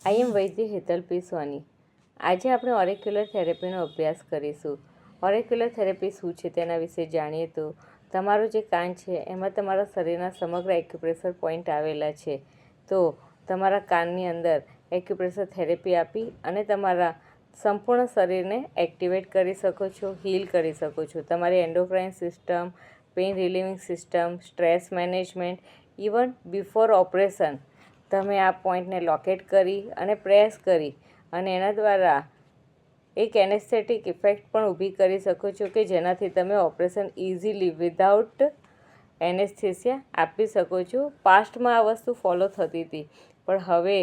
આઈ એમ વૈદ્ય હેતલ પી સોની. આજે આપણે ઓરેક્યુલર થેરેપીનો અભ્યાસ કરીશું. ઓરેક્યુલર થેરેપી શું છે તેના વિશે જાણીએ તો તમારું જે કાન છે એમાં તમારા શરીરના સમગ્ર એક્યુપ્રેશર પોઈન્ટ આવેલા છે. તો તમારા કાનની અંદર એક્યુપ્રેશર થેરેપી આપી અને તમારા સંપૂર્ણ શરીરને એક્ટિવેટ કરી શકો છો, હીલ કરી શકો છો. તમારી endocrine system, pain relieving system, stress management, even before operation તમે આ પોઈન્ટને લોકેટ કરી અને પ્રેસ કરી અને એના દ્વારા એક એનેસ્થેટિક ઇફેક્ટ પણ ઊભી કરી શકો છો કે જેનાથી તમે ઓપરેશન ઇઝીલી વિધાઉટ એનેસ્થેસિયા આપી શકો છો. પાસ્ટમાં આ વસ્તુ ફોલો થતી હતી પણ હવે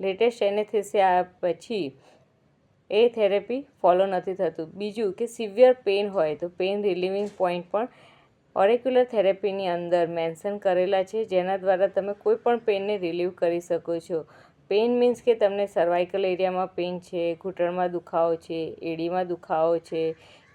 લેટેસ્ટ એનેસ્થેસિયા પછી એ થેરેપી ફોલો નથી થતું. બીજું કે સિવિયર પેઇન હોય તો પેઇન રિલીવિંગ પોઈન્ટ પણ ઓરેક્યુલર થેરેપીની અંદર મેન્શન કરેલા છે જેના દ્વારા તમે કોઈ પણ પેઇનને રિલીવ કરી શકો છો. પેઇન મીન્સ કે તમને સર્વાઇકલ એરિયામાં પેઇન છે, ઘૂંટણમાં દુખાવો છે, એડીમાં દુખાવો છે,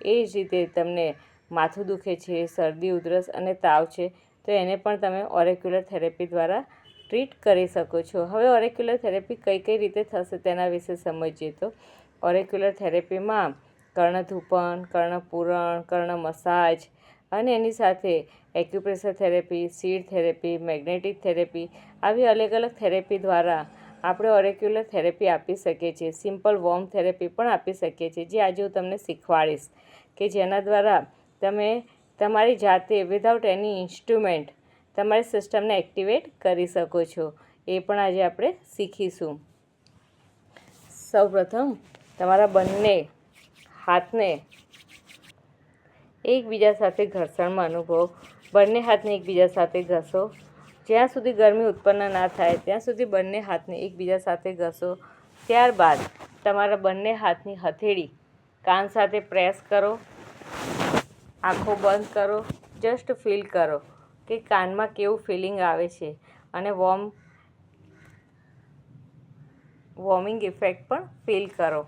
એ જ રીતે તમને માથું દુખે છે, શરદી ઉધરસ અને તાવ છે તો એને પણ તમે ઓરેક્યુલર થેરેપી દ્વારા ટ્રીટ કરી શકો છો. હવે ઓરેક્યુલર થેરેપી કઈ કઈ રીતે થશે તેના વિશે સમજીએ તો ઓરેક્યુલર થેરેપીમાં કર્ણધૂપન, કર્ણપૂરણ, કર્ણ મસાજ અને એની સાથે acupressure therapy, seed therapy, magnetic therapy આવી અલગ અલગ થેરેપી દ્વારા આપણે ઓરેક્યુલર થેરેપી આપી શકીએ છીએ. સિમ્પલ વોર્મ થેરેપી પણ આપી શકીએ છીએ જે આજે હું તમને શીખવાડીશ કે જેના દ્વારા તમે તમારી જાતે વિધાઉટ એની ઇન્સ્ટ્રુમેન્ટ તમારી સિસ્ટમને એક્ટિવેટ કરી શકો છો. એ પણ આજે આપણે શીખીશું. સૌપ્રથમ તમારા બંને હાથને એકબીજા સાથે ઘર્ષણમાં અનુભવો. બંને હાથને એકબીજા સાથે ઘસો. જ્યાં સુધી ગરમી ઉત્પન્ન ના થાય ત્યાં સુધી બંને હાથને એકબીજા સાથે ઘસો. ત્યારબાદ તમારા બંને હાથની હથેળી કાન સાથે પ્રેસ કરો. આંખો બંધ કરો. જસ્ટ ફીલ કરો કે કાનમાં કેવું ફિલિંગ આવે છે અને વોર્મિંગ ઇફેક્ટ પણ ફીલ કરો.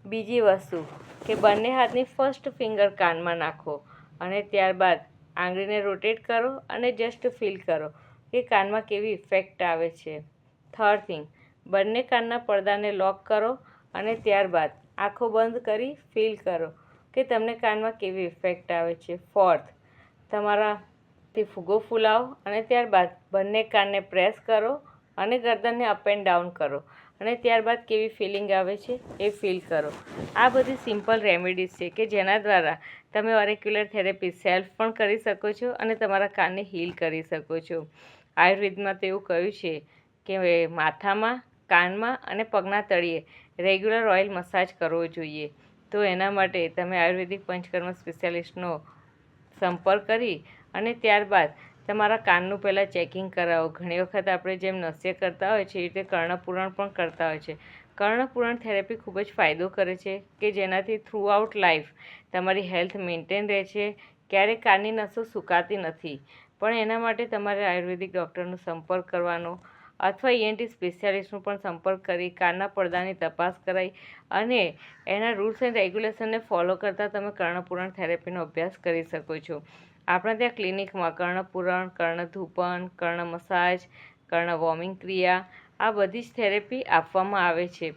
બીજી વસ્તુ કે બંને હાથની ફર્સ્ટ ફિંગર કાનમાં નાખો અને ત્યારબાદ આંગળીને રોટેટ કરો અને જસ્ટ ફીલ કરો કે કાનમાં કેવી ઇફેક્ટ આવે છે. થર્ડ થિંગ, બંને કાનના પડદાને લોક કરો અને ત્યારબાદ આંખો બંધ કરી ફીલ કરો કે તમને કાનમાં કેવી ઇફેક્ટ આવે છે. ફોર્થ, તમારાથી ફૂગો ફૂલાવો અને ત્યારબાદ બંને કાનને પ્રેસ કરો અને ગરદનને અપ એન્ડ ડાઉન કરો અને ત્યારબાદ કેવી ફિલિંગ આવે છે એ ફીલ કરો. આ બધી સિમ્પલ રેમેડીઝ છે કે જેના દ્વારા તમે ઓરેક્યુલર થેરેપી સેલ્ફ પણ કરી શકો છો અને તમારા કાનને હીલ કરી શકો છો. આયુર્વેદમાં તો એવું કહ્યું છે કે માથામાં, કાનમાં અને પગના તળિયે રેગ્યુલર ઓઇલ મસાજ કરવો જોઈએ. તો એના માટે તમે આયુર્વેદિક પંચકર્મ સ્પેશિયાલિસ્ટનો સંપર્ક કરી અને ત્યારબાદ તમારા કાનનું પહેલાં ચેકિંગ કરાવો. ઘણી વખત આપણે જેમ નસ્ય કરતા હોય છે એ રીતે કર્ણપૂરણ પણ કરતા હોય છે. કર્ણપૂરણ થેરેપી ખૂબ જ ફાયદો કરે છે કે જેનાથી થ્રુ આઉટ લાઈફ તમારી હેલ્થ મેન્ટેન રહે છે. ક્યારેય કાનની નસો સુકાતી નથી પણ એના માટે તમારે આયુર્વેદિક ડૉક્ટરનો સંપર્ક કરવાનો અથવા ઈએનટી સ્પેશિયાલિસ્ટનો પણ સંપર્ક કરી કાનના પડદાની તપાસ કરાવી અને એના રૂલ્સ એન્ડ રેગ્યુલેશનને ફોલો કરતાં તમે કર્ણપૂરણ થેરેપીનો અભ્યાસ કરી શકો છો. આપણા ત્યાં ક્લિનિકમાં કર્ણપૂરણ, કર્ણધૂપન, કર્ણ મસાજ, કર્ણ વોર્મિંગ ક્રિયા આ બધી જ થેરેપી આપવામાં આવે છે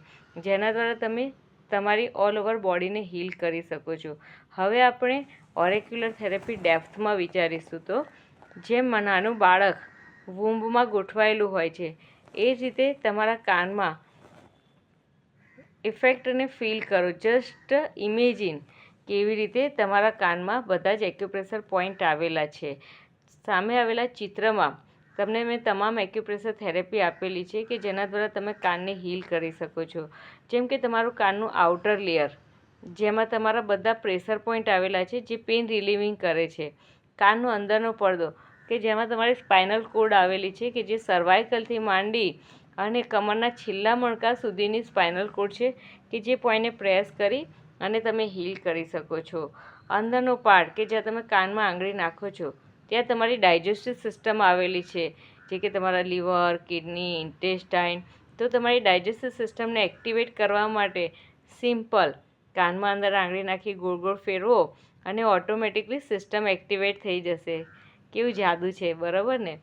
જેના દ્વારા તમે તમારી ઓલ ઓવર બોડીને હીલ કરી શકો છો. હવે આપણે ઓરેક્યુલર થેરેપી ડેપ્થમાં વિચારીશું તો જેમ નાનું બાળક વૂમ્બમાં ગોઠવાયેલું હોય છે એ જ રીતે તમારા કાનમાં ઇફેક્ટને ફીલ કરો. જસ્ટ ઇમેજિન કેવી રીતે તમારા કાનમાં બધા જ એક્યુપ્રેશર પોઈન્ટ આવેલા છે. સામે આવેલા ચિત્રમાં તમને મેં તમામ એક્યુપ્રેશર થેરેપી આપેલી છે કે જેના દ્વારા તમે કાનને હીલ કરી શકો છો. જેમ કે તમારું કાનનું આઉટર લેયર જેમાં તમારા બધા પ્રેશર પોઈન્ટ આવેલા છે જે પેઇન રિલીવિંગ કરે છે. કાનનો અંદરનો પડદો કે જેમાં તમારી સ્પાઇનલ કોર્ડ આવેલી છે કે જે સર્વાઇકલથી માંડી અને કમરના છેલ્લા મણકા સુધીની સ્પાઇનલ કોર્ડ છે કે જે પોઈન્ટને પ્રેસ કરી અને તમે હીલ કરી શકો છો. અંદરનો પાર્ટ કે જ્યાં તમે કાનમાં આંગળી નાખો છો ત્યાં તમારી ડાયજેસ્ટિવ સિસ્ટમ આવેલી છે જે કે તમારા લીવર, કિડની, ઇન્ટેસ્ટાઇન. તો તમારી ડાયજેસ્ટિવ સિસ્ટમને એક્ટિવેટ કરવા માટે સિમ્પલ કાનમાં અંદર આંગળી નાખી ગોળ ગોળ ફેરવો અને ઓટોમેટિકલી સિસ્ટમ એક્ટિવેટ થઈ જશે. કેવું જાદુ છે, બરાબર ને?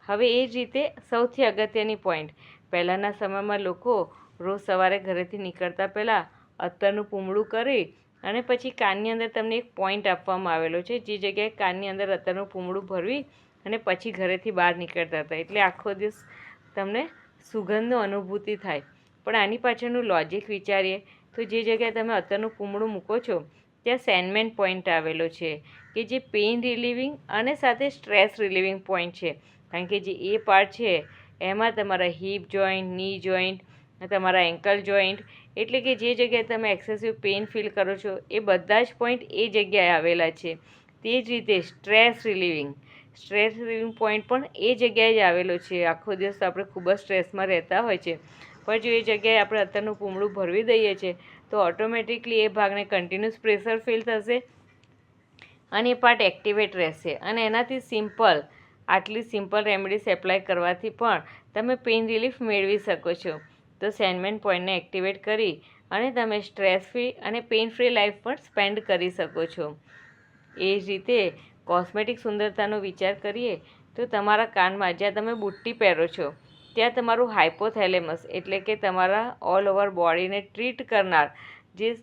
હવે એ જ રીતે સૌથી અગત્યની પોઈન્ટ પહેલાંના સમયમાં લોકો રોજ સવારે ઘરેથી નીકળતા પહેલાં અત્તરનું પૂમડું કરી અને પછી કાનની અંદર તમને એક પોઈન્ટ આપવામાં આવેલો છે, જે જગ્યાએ કાનની અંદર અત્તરનું પૂમડું ભરવી અને પછી ઘરેથી બહાર નીકળતા હતા, એટલે આખો દિવસ તમને સુગંધનો અનુભૂતિ થાય. પણ આની પાછળનું લોજિક વિચારીએ તો જે જગ્યાએ તમે અત્તરનું પૂમડું મૂકો છો ત્યાં સેન્ડમેન પોઈન્ટ આવેલો છે, કે જે પેઇન રિલીવિંગ અને સાથે સ્ટ્રેસ રિલીવિંગ પોઈન્ટ છે. કારણ કે જે એ પાર્ટ છે એમાં તમારા હિપ જોઈન્ટ, ની જોઈન્ટ, તમારા એન્કલ જોઈન્ટ, એટલે કે જે જગ્યાએ તમે એક્સેસિવ પેઇન ફીલ કરો છો એ બધા જ પોઈન્ટ એ જગ્યાએ આવેલા છે. તે જ રીતે સ્ટ્રેસ રિલીવિંગ પોઈન્ટ પણ એ જગ્યાએ જ આવેલો છે. આખો દિવસ આપણે ખૂબ જ સ્ટ્રેસમાં રહેતા હોય છે, પણ જો એ જગ્યાએ આપણે અત્તરનું પૂમડું ભરવી દઈએ છીએ તો ઓટોમેટિકલી એ ભાગને કન્ટિન્યુઅસ પ્રેશર ફીલ થશે અને એ પાર્ટ એક્ટિવેટ રહેશે. અને એનાથી આટલી સિમ્પલ રેમેડીઝ એપ્લાય કરવાથી પણ તમે પેઇન રિલીફ મેળવી શકો છો. તો સેન્ડમેન પોઈન્ટને એક્ટિવેટ કરી અને તમે સ્ટ્રેસ ફ્રી અને પેઇન ફ્રી લાઈફ પણ સ્પેન્ડ કરી શકો છો. એ જ રીતે કોસ્મેટિક સુંદરતાનો વિચાર કરીએ તો તમારા કાનમાં જ્યાં તમે બુટ્ટી પહેરો છો ત્યાં તમારું હાઇપોથેલેમસ, એટલે કે તમારા ઓલ ઓવર બોડીને ટ્રીટ કરનાર જે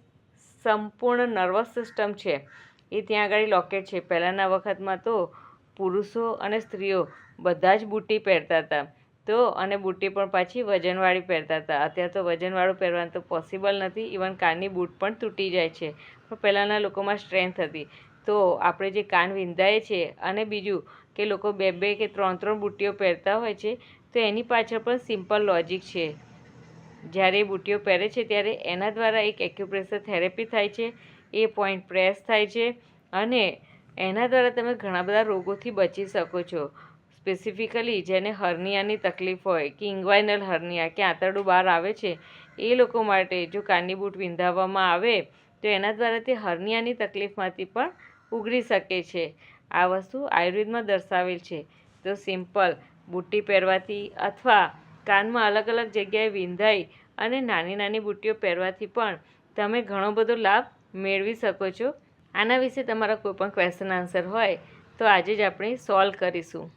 સંપૂર્ણ નર્વસ સિસ્ટમ છે એ ત્યાં આગળ લોકેટ છે. પહેલાંના વખતમાં તો પુરુષો અને સ્ત્રીઓ બધા જ બુટ્ટી પહેરતા હતા, તો અને બુટ્ટી પણ પાછી વજનવાળી પહેરતા હતા. અત્યારે તો વજનવાળું પહેરવાનું તો પોસિબલ નથી, ઇવન કાનની બૂટ પણ તૂટી જાય છે. પણ પહેલાંના લોકોમાં સ્ટ્રેન્થ હતી. તો આપણે જે કાન વિંધાઈએ છીએ અને બીજું કે લોકો 2-2 કે 3-3 બુટ્ટીઓ પહેરતા હોય છે, તો એની પાછળ પણ સિમ્પલ લોજિક છે. જ્યારે એ બુટ્ટીઓ પહેરે છે ત્યારે એના દ્વારા એક એક્યુપ્રેશર થેરેપી થાય છે, એ પોઈન્ટ પ્રેસ થાય છે અને એના દ્વારા તમે ઘણા બધા રોગોથી બચી શકો છો. સ્પેસિફિકલી જેને હર્નિયાની તકલીફ હોય કે ઇન્ગ્વાઇનલ હર્નિયા કે આંતરડું બહાર આવે છે, એ લોકો માટે જો કાનની બૂટ વિંધાવવામાં આવે તો એના દ્વારા તે હર્નિયાની તકલીફમાંથી પણ ઉગરી શકે છે. આ વસ્તુ આયુર્વેદમાં દર્શાવેલ છે. તો સિમ્પલ બુટ્ટી પહેરવાથી અથવા કાનમાં અલગ અલગ જગ્યાએ વિંધાઈ અને નાની નાની બુટ્ટીઓ પહેરવાથી પણ તમે ઘણો બધો લાભ મેળવી શકો છો. આના વિશે તમારા કોઈ પણ ક્વેશ્ચન આન્સર હોય તો આજે જ આપણે સોલ્વ કરીશું.